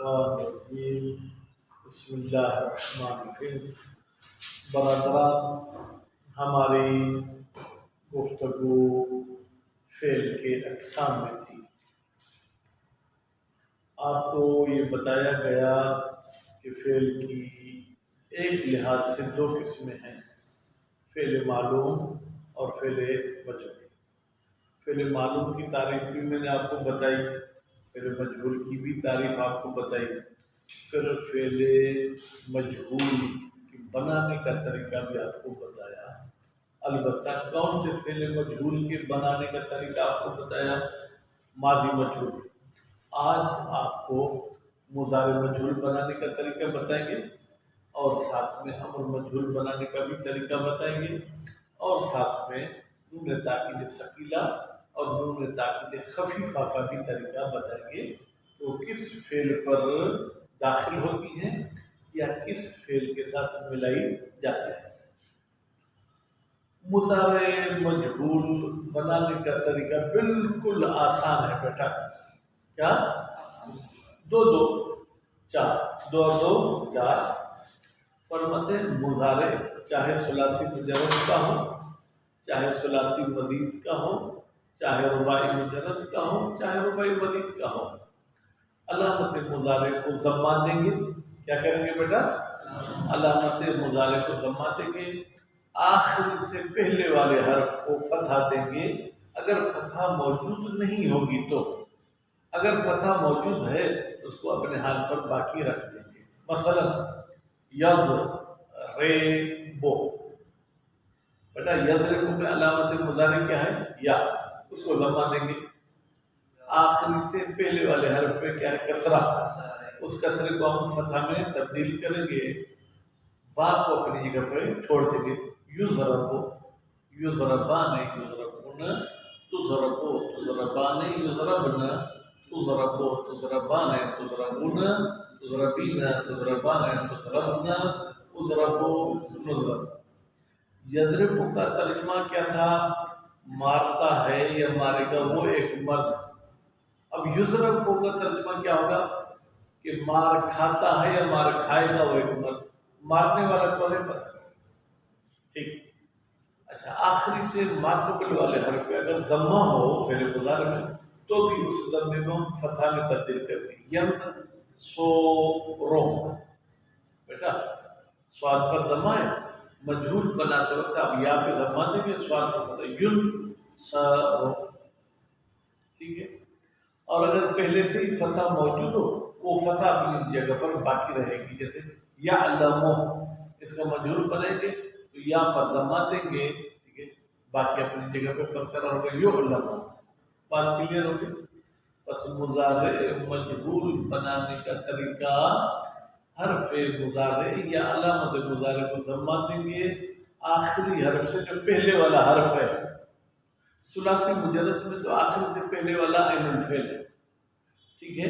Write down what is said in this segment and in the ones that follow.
الشیطان الرجیم بسم اللہ الرحمن الرحیم۔ برادران، ہماری گفتگو فعل کے اقسام میں تھی۔ آپ کو یہ بتایا گیا کہ فعل کی ایک لحاظ سے دو قسمیں ہیں، فعل معلوم اور فعل مجہول۔ فعل معلوم کی تعریف بھی میں نے آپ کو بتائی، فعل مجہول کی بھی تعریف آپ کو بتائی، پھر فعل مجہول کی بنانے کا طریقہ بھی آپ کو بتایا۔ البتہ کون سے فعل مجہول کے بنانے کا طریقہ آپ کو بتایا؟ ماضی مجہول۔ آج آپ کو مضارع مجہول بنانے کا طریقہ بتائیں گے، اور ساتھ میں امر مجہول بنانے کا بھی طریقہ بتائیں گے، اور ساتھ میں نون تاکید ثقیلہ اور نون تاکید خفیفہ کا بھی طریقہ بتائیں گے، وہ کس فعل پر داخل ہوتی ہیں یا کس فعل کے ساتھ ملائی جاتی ہیں۔ مضارع مجہول بنانے کا طریقہ بالکل آسان ہے بیٹا۔ کیا؟ دو اور چار فرماتے ہیں مضارع چاہے ثلاثی مجرد کا ہو، چاہے ثلاثی مزید کا ہو، چاہے رباعی مجرد کا ہو، چاہے رباعی مزید کا ہو، علامت مضارع کو ضمہ دیں گے۔ کیا کریں گے بیٹا؟ علامت مضارع کو ضمہ دیں گے، آخر سے پہلے والے حرف کو فتحہ دیں گے اگر فتحہ موجود نہیں ہوگی تو، اگر فتحہ موجود ہے تو اس کو اپنے حال پر باقی رکھ دیں گے۔ مثلا یضربو، بیٹا یضربو میں علامت مضارع کیا ہے؟ یا، اس کو ضمہ دیں گے۔ آخری سے پہلے والے حرف پہ کیا ہے؟ کسرہ، اس کسرے کو ہم فتحہ میں تبدیل کریں گے، با کو اپنی جگہ پہ چھوڑ دیں گے۔ یضربو، یضربان، یضربون، تضربو، تضربان، یضربن، تضربو، تضربان، تضربون، تضربین، تضربان، تضربن، اضربو، نضرب۔ یضربو کا ترجمہ کیا تھا؟ مارتا ہے یا مارے گا وہ ایک مرد۔ اب یضربو کا ترجمہ کیا ہوگا کہ مار کھاتا ہے یا مار کھائے گا وہ ایک مرد۔ مارنے والا کون ہے پتہ نہیں، ٹھیک۔ اچھا، آخری سے ماقبل والے حرف پہ اگر ضمہ ہو فعل مضارع میں تو بھی اس ضمے کو ہم فتحہ میں تبدیل کر دیں گے۔ ین سو رو، بیٹا سواد پر ضمہ ہے، مجہول بناتے وقت آپ یا پہ ضمہ دیں گے، سواد پر ہوتا ہے ین سرو، ٹھیک ہے۔ اور اگر پہلے سے ہی فتحہ موجود ہو وہ فتحہ اپنی جگہ پر باقی رہے گی، جیسے یعلمو، اس کا مجہول بنائیں گے تو یا پر ضمہ دیں گے، ٹھیک ہے، باقی اپنی جگہ پہ برقرار ہوگا۔ یعلمو، بات کلیئر ہوگی؟ بس مضارع مجہول بنانے کا طریقہ حرف مضارع یا علامت مضارع کو ضمہ دیں گے، آخری حرف سے جو پہلے والا حرف ہے۔ ثلاثی مجرد میں تو آخر سے پہلے والا عین الفعل ہے، ٹھیک ہے،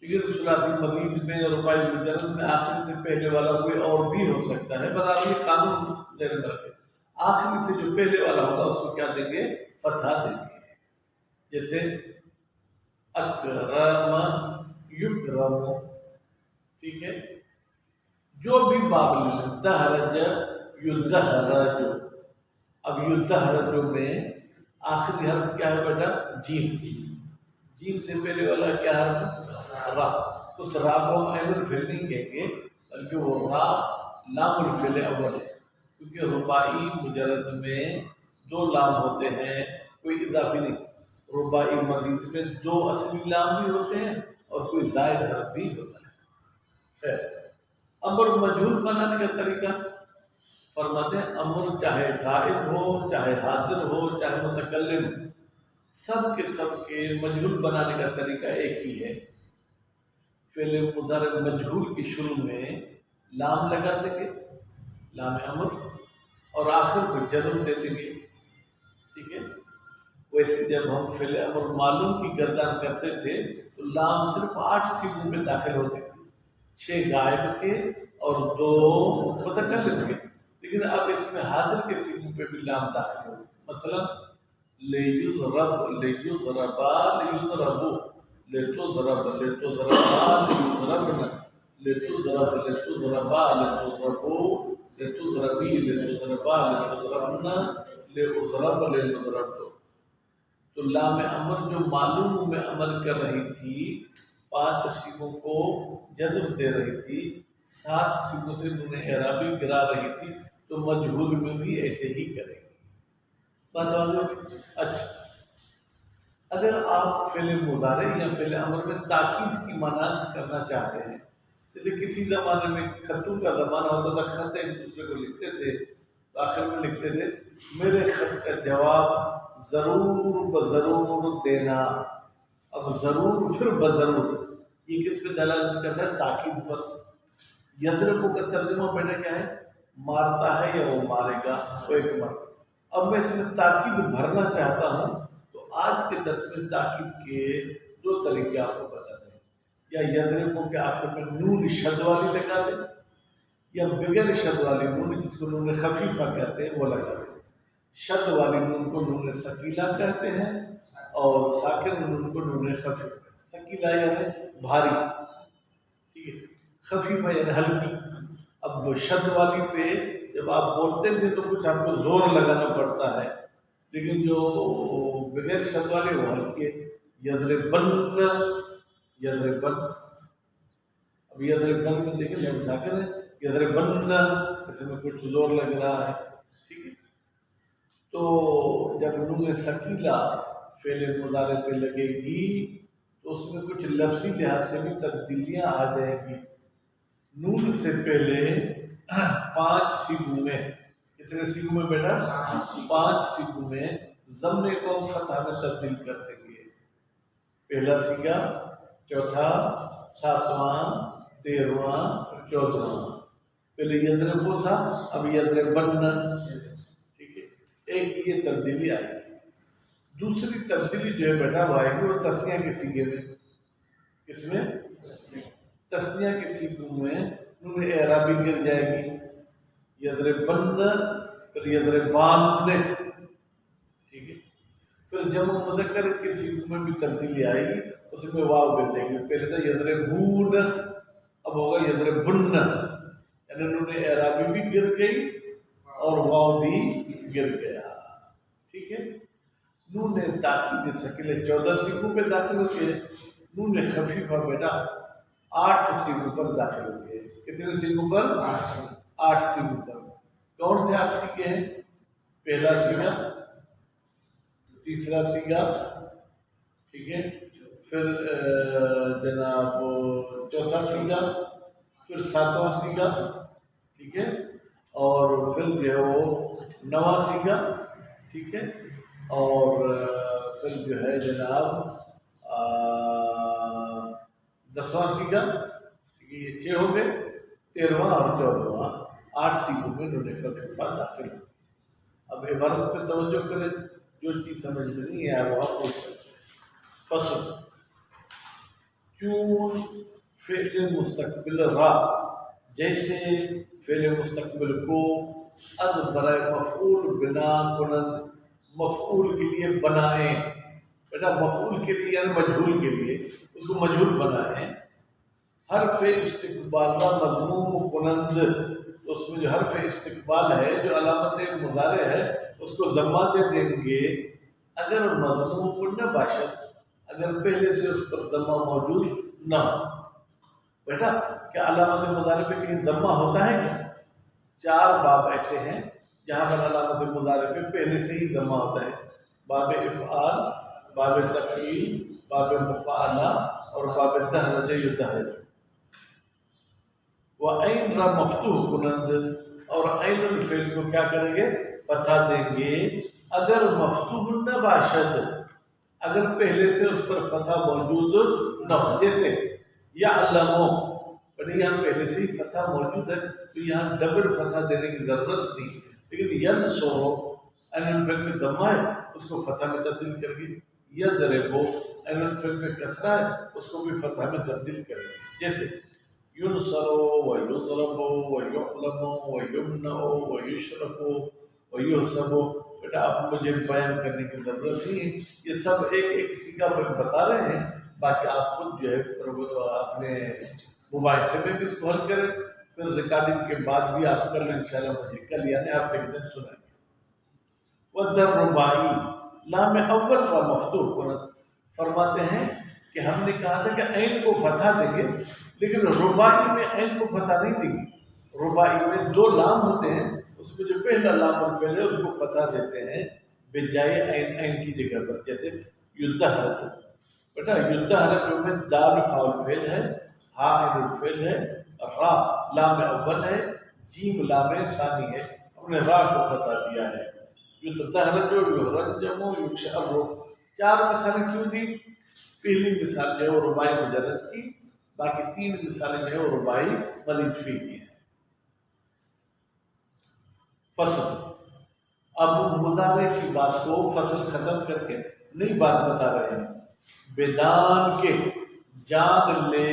لیکن ثلاثی مزید میں اور رباعی مجرد میں آخر سے پہلے والا کوئی اور بھی ہو سکتا ہے، بس آپ یہ قانون ذہن میں رکھیں، آخری سے جو پہلے والا ہوگا اس کو کیا دیں گے؟ فتحہ دیں گے۔ جیسے اکرم یکرم، ٹھیک ہے، جو بھی باب لے لیں، دہرج یدہرج۔ اب یدہرج میں آخری حرف کیا ہے بیٹا؟ جیم۔ جیم سے پہلے والا کیا حرف؟ را۔ اس را کو ہم عین الفعل نہیں کہیں گے بلکہ وہ را لام الفعل اول ہے، کیونکہ رباعی مجرد میں دو لام ہوتے ہیں، کوئی اضافی نہیں۔ رباعی مزید میں دو اصلی لام بھی ہوتے ہیں اور کوئی زائد حرف بھی ہوتا ہے۔ خیر، امر مجہول بنانے کا طریقہ فرماتے ہیں امر چاہے غائب ہو، چاہے حاضر ہو، چاہے متکلم ہو، سب کے مجہول بنانے کا طریقہ ایک ہی ہے۔ فعل مضارع مجہول کی شروع میں لام لگا دیں گے، لام امر، اور آخر کو جزم دے دیں گے، ٹھیک ہے۔ ویسے جب ہم فعل امر معلوم کی گردان کرتے تھے تو لام صرف 8 سیغوں میں داخل ہوتی تھی، 6 غائب کے اور 2 متکلم کے، لیکن اب اس میں حاضر کے سیغوں پہ بھی لام داخل ہوگی۔ مثلا لیضرب، لیضربا، لیضربو، لیتضرب، لیتضربا، لیضربن، لتضرب لتضربا لتضربو لتضربی لتضربا لتضربنا لأضرب لنضرب. تو لام امر جو معلوم میں عمل کر رہی تھی 5 سیغوں کو جذب دے رہی تھی 7 سیغوں سے انہیں اعرابی گرا رہی تھی تو مجہول میں بھی ایسے ہی کریں گے. بات واضح؟ اچھا اگر آپ فعل مضارع یا فعل امر میں تاکید کی معنی کرنا چاہتے ہیں جیسے کسی زمانے میں خطوں کا زمانہ ہوتا تھا خط ایک دوسرے کو لکھتے تھے تو آخر میں لکھتے تھے میرے خط کا جواب ضرور بضرور دینا. اب ضرور پھر بضرور یہ کس پہ دلالت کرتا ہے؟ تاکید پر. یضرب کا ترجمہ پہلے کیا ہے؟ مارتا ہے یا وہ مارے گا وہ ایک مرد. اب میں اس میں تاکید بھرنا چاہتا ہوں تو آج کے درس میں تاکید کے 2 طریقے آپ کو بتاتے ہیں. یا یضرب کے آخر میں نون شد والی لگا دیں یا بغیر شد والی نون جس کو نون خفیفہ کہتے ہیں وہ لگا دیں. شد والی نون کو نون ثقیلہ کہتے ہیں اور ساکن نون کو نون خفیفہ. ثقیلہ یعنی بھاری، ٹھیک ہے، خفیفہ یعنی ہلکی. اب شد والی پہ جب آپ بولتے ہیں تو کچھ آپ کو زور لگانا پڑتا ہے، لیکن جو بغیر شد والی وہ ہلکی ہے. یضربن یضربن. اب یضربن میں دیکھیں جب ساکن ہے یضربن اس میں کچھ زور لگ رہا ہے، ٹھیک ہے. تو جب نون ثقیلہ فعل مضارع پہ لگے گی تو اس میں کچھ لفظی لحاظ سے بھی تبدیلیاں آ جائیں گی. نون سے پہلے 5 سیغوں میں، کتنے سیغوں میں بیٹا؟ 5 سیغوں میں ضمے کو فتح میں تبدیل کر دیں گے. پہلا سیغہ، چوتھا، 7واں، 13واں، 14واں. پہلے یضرب تھا اب یضربن، ٹھیک ہے. ایک یہ تبدیلی آئی. دوسری تبدیلی جو ہے بیٹا وہ آئے گی وہ تسنیہ کے سیغے میں. کس میں؟ تسنیہ کے سیغوں میں نون اعرابی گر جائے گی. یضربن پھر یضربان، ٹھیک ہے. پھر جمع مذکر کے سیغوں میں بھی تبدیلی آئے گی، اس میں واو گر جائے گی. پہلے تھا یضربون اب ہوگا یضربن، یعنی نون اعرابی بھی گر گئی اور واو بھی گر گیا، ٹھیک ہے. نون تاکید ثقیلہ 14 سیغوں پہ داخل ہوتی ہے. نون خفیفہ بیٹا 8 سیغوں پر داخل ہوتی ہے. کتنے سیغوں پر؟ 8 سیغوں پر. کون سے 8 سیغے ہیں؟ پہلا سیغہ، تیسرا سیغہ، ٹھیک ہے، پھر جناب چوتھا سیغہ، پھر 7واں سیغہ، ٹھیک ہے، اور پھر جو ہے وہ 9واں سیغہ، ٹھیک ہے، اور پھر جو ہے جناب 10واں سیغہ. یہ 6 ہو گئے. 13واں اور 14واں 8 سیغوں میں نون خفیفہ داخل ہوتی ہے. اب عبارت پہ توجہ کریں، جو چیز سمجھ میں نہیں ہے وہ آپ پوچھ سکتے ہیں. فصل چون فعل مستقبل را، جیسے فعل مستقبل کو از برائے مفعول بنا کنند، مفعول کے لیے بنائیں. بیٹا مفعول کے لیے یعنی مجہول کے لیے اس کو مجہول بنائیں. حرف استقبال مضموم کنند، اس میں جو حرف استقبال ہے جو علامت مضارع ہے اس کو ضمہ دے دیں گے اگر مضموم نہ باشد، اگر پہلے سے اس پر ضمہ موجود نہ ہو. بیٹا کیا علامت مضارع پہ کہیں ضمہ ہوتا ہے کیا؟ 4 باب ایسے ہیں جہاں پر علامت مضارع پہ پہلے سے ہی ضمہ ہوتا ہے. باب افعال، باب تفعیل، باب مفعلہ اور باب دہرج یدہرج. وعین را مفتوح کنند، اور عین الفعل کو کیا کریں گے؟ فتح دیں گے اگر مفتوح نہ باشد، اگر پہلے سے اس پر فتح موجود نہ ہو. جیسے یعلمو، بڑے یہاں پہلے سے ہی فتح موجود ہے تو یہاں ڈبل فتح دینے کی ضرورت نہیں. لیکن ینصرو عین الفعل پہ ضمہ ہے اس کو فتح میں تبدیل کر گی. یضربو عین الفعل پہ کسرہ ہے اس کو بھی فتح میں تبدیل کریں گے. جیسے ينصر ويضرب ويعلم ويمنع ويشرب ويحسب. بیٹا اب مجھے بیان کرنے کی ضرورت نہیں ہے، یہ سب ایک ایک سیغہ بتا رہے ہیں، باقی آپ خود جو ہے اپنے رباعی سے میں بھی اس کو حل کریں، پھر ریکارڈنگ کے بعد بھی آپ کر لیں انشاءاللہ، مجھے کل یعنی ہفتے کے دن سنائیں گے۔ وَدَّر رباعی لام اول را مفتوح کنت، فرماتے ہیں کہ ہم نے کہا تھا کہ عین کو فتح دیں گے، لیکن رباعی میں عین کو فتح نہیں دیں گے۔ رباعی میں دو لام ہوتے ہیں، اس میں جو پہلا لام الفعل ہے اس کو فتح دیتے ہیں بجائے عین کی جگہ پر، جیسے یدہرج۔ بیٹا یدہرج میں دال فاعل فعل ہے، ہا عین الفعل ہے، را لام اول ہے، جیم لام ثانی ہے، ہم نے را کو فتح دیا ہے۔ یتدہرج یحرجم یشعر، چار مثالیں کیوں دی؟ پہلی مثال جو ہے وہ رباعی مجرد کی، باقی تین مثالیں جو ہے وہ رباعی مزید فی کی ہیں۔ فصل، اب مضارع کی بات کو فصل ختم کر کے نئی بات بتا رہے ہیں۔ بیدان کے، جان لے،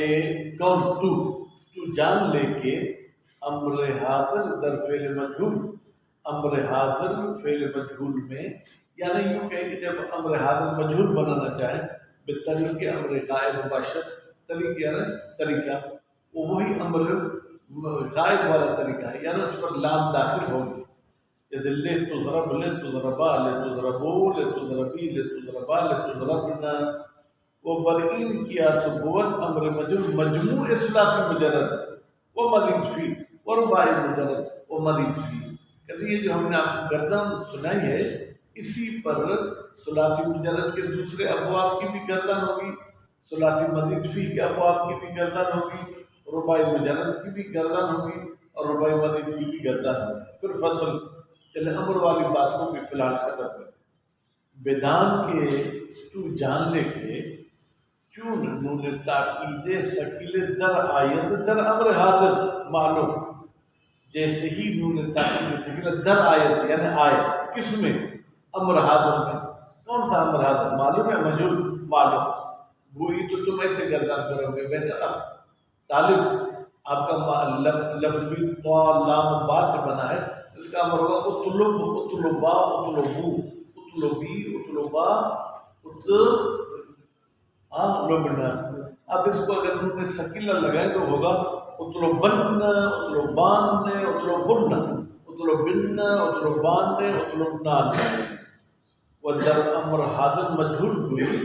کون؟ تو جان لے کے امر حاضر در فعل مجہول، امر حاضر فعل مجہول میں، یعنی یوں کہیں کہ جب امر حاضر مجہول بنانا چاہیں بطریق امر غائب مباشر، طریقہ وہ وہی امر غائب والا طریقہ ہے، یعنی اس پر لام داخل ہوگی، جیسے لے تضرب، لے تضربا، لے تضربو، لے تضربی، لے تضربا، لے تضربنا۔ وہ برئین کی سبوت امر مجموع ثلاثی مجرد وہ مزید فی، اور رباعی مجرد وہ مزید فی۔ کہتے یہ جو ہم نے آپ کو گردان سنائی ہے، اسی پر ثلاثی مجرد کے دوسرے ابواب کی بھی گردان ہوگی، ثلاثی مزید فی کے ابواب کی بھی گردان ہوگی، رباعی مجرد کی بھی گردان ہوگی، اور رباعی مزید کی بھی گردان ہوگی۔ پھر فصل، چلے امر والی بات کو بھی فی الحال ختم کر دیں۔ بیدان کے، تو جان لے کے، چون نون تاکید ثقیل در آیت در امر حاضر معلوم، جیسے ہی نون تاکید ثقیل در آیت یعنی آیت، کس میں؟ امر حاضر میں۔ کون سا امر حاضر؟ معلوم ہے مجہول، معلوم، گوئی تو تم ایسے گردان کرو گے بیٹا طالب، آپ کا لفظ بھی طا لام با سے بنا ہے، اس کا امر ہوگا اطلب، اطلبا، اطلبو، اطلبی، اطلبا، اطلبنا۔ اب اس کو اگر انہوں نے ثقیلہ لگائے تو ہوگا اطلبن، اطلبان، اطلبن، اطلبن، اطلبان، اطلبنان۔ ودر امر حاضر مجہول ہوئی،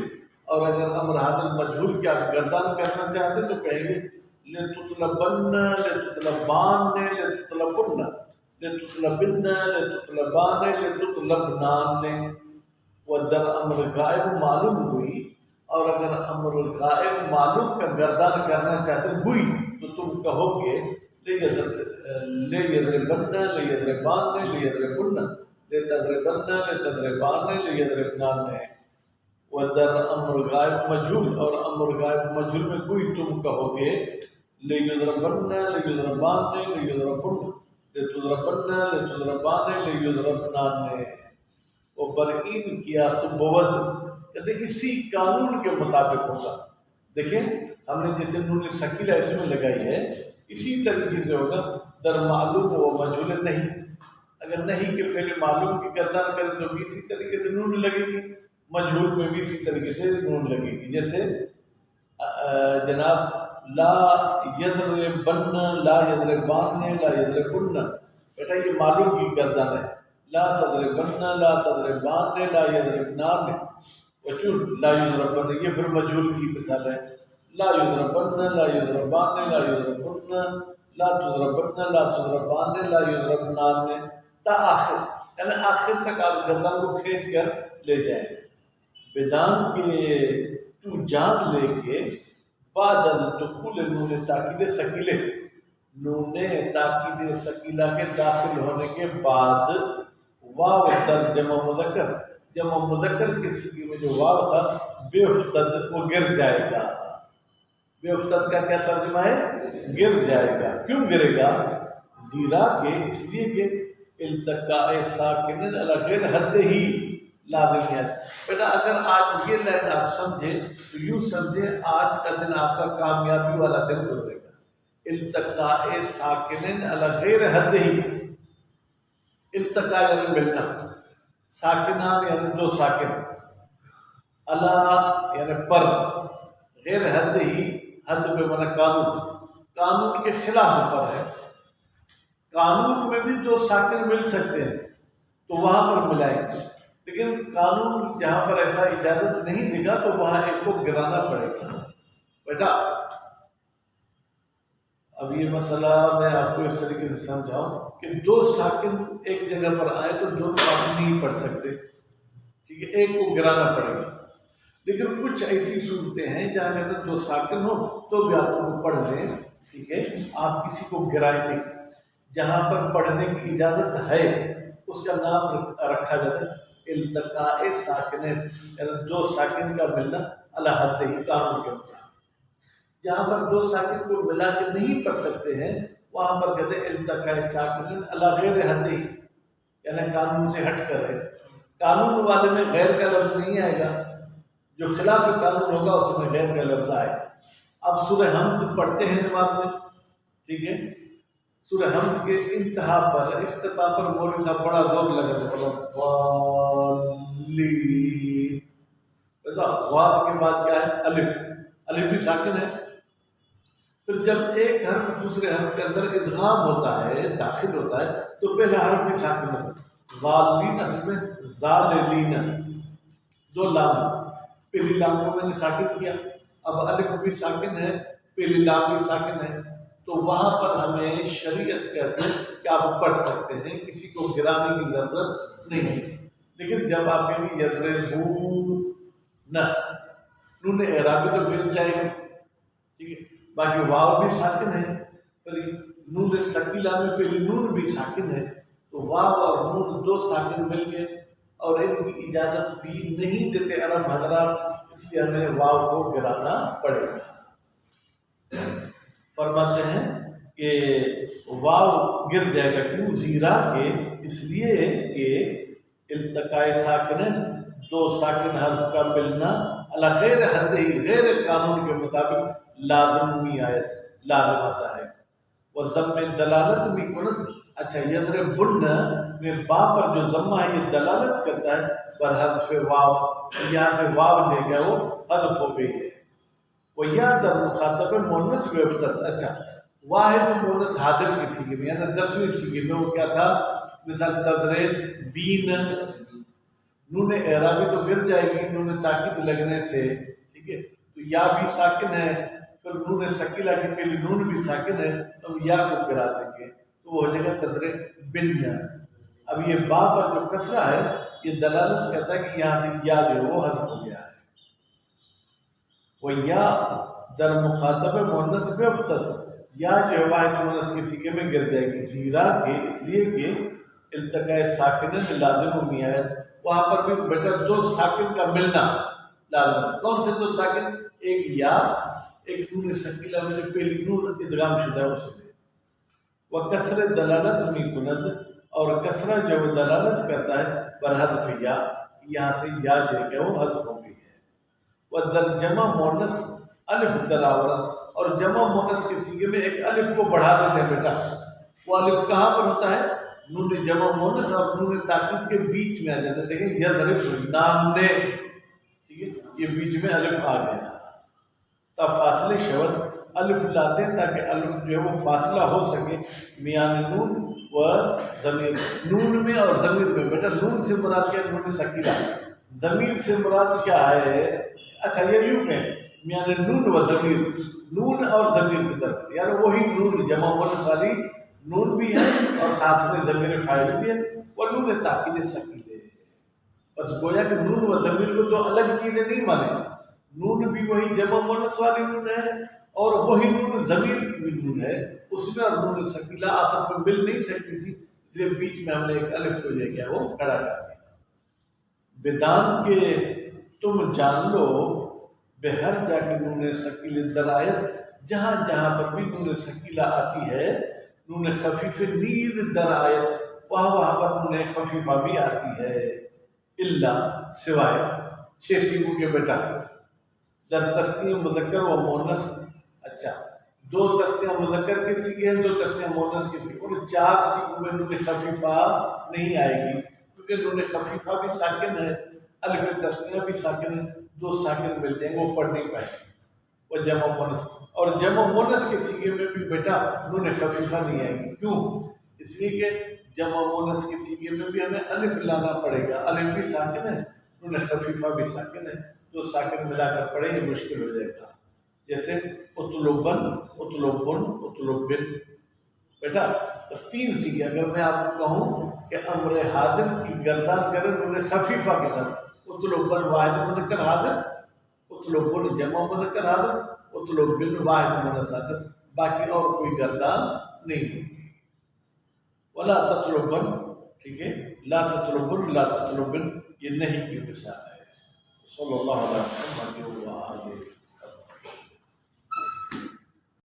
اور اگر امر حاضر مجہول کی آپ گردان کرنا چاہتے تو کہیں گے لتطلبن، لتطلبان، لتطلبن، لتطلبن، لتطلبان، لتطلبنان۔ ودر امر غائب معلوم ہوئی، اور اگر امر غائب معلوم کا گردان کرنا چاہتے ہوئی تو تم کہو گے لیضربن، لیضربان، لیضربن، لتضربن، لتضربان، لیضربنان۔ ودر امر غائب مجہول، اور امر غائب مجہول میں کوئی تم کہو گے لیضربن، لیضربان، لیضربن، لتضربن، لتضربان، لیضربنان۔ وہ برئین قیاس بود، کہتے اسی قانون کے مطابق ہوگا۔ دیکھیں ہم نے جیسے نون ثقیلہ اس میں لگائی ہے، اسی طریقے سے ہوگا در معلوم و مجہول نہیں، اگر نہیں کے فعل معلوم کی گردان کریں تو بھی اسی طریقے سے نون لگے گی، مجہول میں بھی اسی طریقے سے نون لگے گی۔ جیسے جناب لا یضربن، لا یضربان، لا یضربن، بیٹا یہ معلوم کی گردان ہے، لا تضربن، لا تضربان، لا یضربنان، وچون لا یضربن یہ پھر مجہول کی مثال ہے، لا یضربن، لا یضربان، لا یضربن، لا تضربن، لا تضربان، لا یضربنان، تا آخر، یعنی آخر تک آپ گردان کو کھینچ کر لے جائیں۔ بیدان کے، تو جان لے کے، بعد از دخول نون تاکید ثقیلہ، نون تاکید ثقیلہ کے داخل ہونے کے بعد واو در جمع مذکر، جمع مذکر کے صیغے میں جو واو تھا بے افتد وہ گر جائے گا۔ بے افتد کا کیا ترجمہ ہے؟ گر جائے گا۔ کیوں گرے گا؟ زیرا کہ اس لیے کہ التقاء ساکن علی غیر حد ہی لازمیت۔ بیٹا اگر آج یہ لائن آپ سمجھیں تو یوں سمجھیں آج کا دن آپ کا کامیابی والا دن گزرے گا۔ التقاء ساکن علی غیر حد ہی، التقاء یعنی ملنا، ساکنان یعنی دو ساکن، علی یعنی پر، غیر حد ہی، حد پہ مانا قانون، قانون کے خلاف پر ہے، قانون میں بھی دو ساکن مل سکتے ہیں تو وہاں پر ملائیں گے، لیکن قانون جہاں پر ایسا اجازت نہیں دے گا تو وہاں ایک کو گرانا پڑے گا۔ بیٹا اب یہ مسئلہ میں آپ کو اس طریقے سے سمجھاؤں کہ دو ساکن ایک جگہ پر آئے تو دونوں آپ نہیں پڑھ سکتے، ٹھیک ہے، ایک کو گرانا پڑے گا۔ لیکن کچھ ایسی صورتیں ہیں جہاں اگر دو ساکن ہو تو بھی آپ کو پڑھ لیں، ٹھیک ہے، آپ کسی کو گرائیں نہیں۔ جہاں پر پڑھنے کی اجازت ہے اس کا نام رکھا جاتا ہے التقاء ساکنین، یعنی دو ساکن کا ملنا علی حد ہی، قانون کے مطابق۔ جہاں پر دو ساکن کو ملا کے نہیں پڑھ سکتے ہیں وہاں پر کہتے ہیں التقاء ساکنین علی غیر حد ہی، یعنی قانون سے ہٹ کر ہے۔ قانون والے میں غیر کا لفظ نہیں آئے گا، جو خلاف قانون ہوگا اس میں غیر کا لفظ آئے گا۔ اب سورہ حمد پڑھتے ہیں نماز میں، ٹھیک ہے، سورہ حمد کے انتہا پر، افتتاح پر مولوی صاحب بڑا زور لگاتے ہیں، غاد کے بعد کیا ہے؟ الف، الف بھی ساکن ہے۔ پھر جب ایک حرف دوسرے حرف کے اندر ادغام ہوتا ہے، داخل ہوتا ہے، تو پہلا حرف بھی ساکن ہوتا ہے۔ ظالین اصل میں ظالین، دو لام، پہلی لام کو میں نے ساکن کیا، اب الف بھی ساکن ہے، پہلی لام بھی ساکن ہے، تو وہاں پر ہمیں شریعت کہتے ہیں کہ آپ پڑھ سکتے ہیں، کسی کو گرانے کی ضرورت نہیں ہے۔ لیکن جب آپ کہیں یضربون، نون اعرابی تو گر جائے گی، ٹھیک ہے، باقی واو بھی ساکن ہے، نون ثقیلہ میں پہلی نون بھی ساکن ہے، تو واو اور نون دو ساکن مل گئے اور ان کی اجازت بھی نہیں دیتے عرب حضرات، اس لیے ہمیں واو کو گرانا پڑے گا۔ فرماتے ہیں کہ واو گر جائے گا، کیوں؟ زیرا کہ اس لیے کہ التقاء ساکنین، دو ساکن حرف کا ملنا علی غیر حد ہی، غیر قانون کے مطابق لازمی آیت لازم آتا ہے۔ وہ ضم دلالت بھی کنت، اچھا یضربن میں با پر جو ضمہ ہے یہ دلالت کرتا ہے بر حذف واو، یہاں سے واو لے گیا وہ حذف ہو گئی ہے۔ وہ یا در مخاطب مونس ویبتت، اچھا واحد مونس حاضر کی سیگے میں، یعنی 10ویں سیگے میں وہ کیا تھا؟ مثال تزرید بین، نون اعرابی تو گر جائے گی نون تاکید لگنے سے، ٹھیک ہے، تو یا بھی ساکن ہے، پھر نون ثقیلہ کی پہلی نون بھی ساکن ہے، تو یا کو گرا دیں گے تو وہ ہو جائے گا تزرید بن۔ اب یہ با پر جو کسرہ ہے یہ دلالت کرتا ہے کہ یہاں سے یا جو وہ حذف ہو گیا ہے۔ وہ یا در مخاطب مونس ویبتت، یا جو ہے واحد مونس کے سیغے میں گر جائے گی، زیرا کہ اس لیے کہ التقاء ساکنین لازم و میایت، وہاں پر بھی بیٹا دو ساکن کا ملنا لازم ہے۔ کون سے دو ساکن؟ ایک یا، ایک نون ثقیلہ میں جو پہلی نون ادغام شدہ ہے اسے دے۔ وہ کسر دلالت میں کند، اور کسرہ جو وہ دلالت کرتا ہے بر حذف یا، یہاں سے یا جو ہے وہ حذف ہو گئی ہے۔ وہ در جمع مونس الف دلاورت، اور جمع مونس کے سیغے میں ایک الف کو بڑھا دیتے ہیں بیٹا، وہ الف کہاں پر ہوتا ہے؟ نون جمع مونس اور نون تاکید کے بیچ میں آ جاتا ہے، دیکھیں یضرب نام نے، ٹھیک ہے، یہ بیچ میں الف آ گیا، تب فاصلے شبد الف لاتے ہیں تاکہ الف جو ہے وہ فاصلہ ہو سکے میان نون و ضمیر، نون میں اور ضمیر میں۔ بیٹا نون سے مراد کیا؟ نون ثقیلہ، ضمیر سے مراد کیا ہے؟ اچھا یہ یوں کہ میان نون و ضمیر، نون اور ضمیر کی طرف، یعنی وہی نون جمع مونس والی نون بھی ہے اور ساتھ میں ضمیر فاعل بھی ہے، وہ نون تاکید ثقیلہ ہے۔ بس گویا کہ نون و ضمیر کو تو الگ چیزیں نہیں مانے، نون بھی وہی جمع مونس والی نون ہے اور وہی نون ضمیر کی بھی نون ہے، اس میں اور نون ثقیلہ آپس میں مل نہیں سکتی تھی، اس لیے بیچ میں ہم نے ایک الف کو لے گیا وہ کھڑا کر دیا۔ بدان کے تم جان لو بے ہر جا کے نون ثقیلہ درآیت، جہاں جہاں پر بھی نون ثقیلہ آتی ہے، نون خفیف نیز درآیت، وہاں وہاں پر نون خفیفہ بھی آتی ہے، اللہ سوائے 6 سیغوں کے بیٹا، در تسنیہ مذکر و مونس، اچھا 2 تسنیہ مذکر کے سیغے ہیں، 2 تسنیہ مونس کے سیغے، اور 4 سیغوں میں نون خفیفہ نہیں آئے گی، کیونکہ نون خفیفہ بھی ساکن ہے، الف تسنیہ بھی ساکن ہے، 2 ساکن مل جائیں گے وہ پڑھ نہیں پائیں گے۔ وہ جمع مونس، اور جمع مونس کے سیغے میں بھی بیٹا نون خفیفہ نہیں آئے گی. کیوں؟ اس لیے کہ جمع مونس کے سیغے میں بھی ہمیں الف لانا پڑے گا. الف بھی ساکن ہے، نون خفیفہ بھی ساکن ہے، تو ساکن ملا کر پڑھیں یہ مشکل ہو جائے گا. جیسے اطلبن، اطلبن، اطلبن. بیٹا بس 3 سیغے. اگر میں آپ کو کہوں کہ امر حاضر کی گردان کریں نون خفیفہ کے ساتھ، اطلبن واحد مذکر حاضر، اطلبن جمع مذکر حاضر، اطلبن واحد مؤنث حاضر، باقی اور کوئی گردان نہیں ہوگی. ولا تطلبن، ٹھیک ہے، لا تطلبن، لا تطلبن یہ نہیں کی مثال ہے. صلی اللہ علیہ وسلم.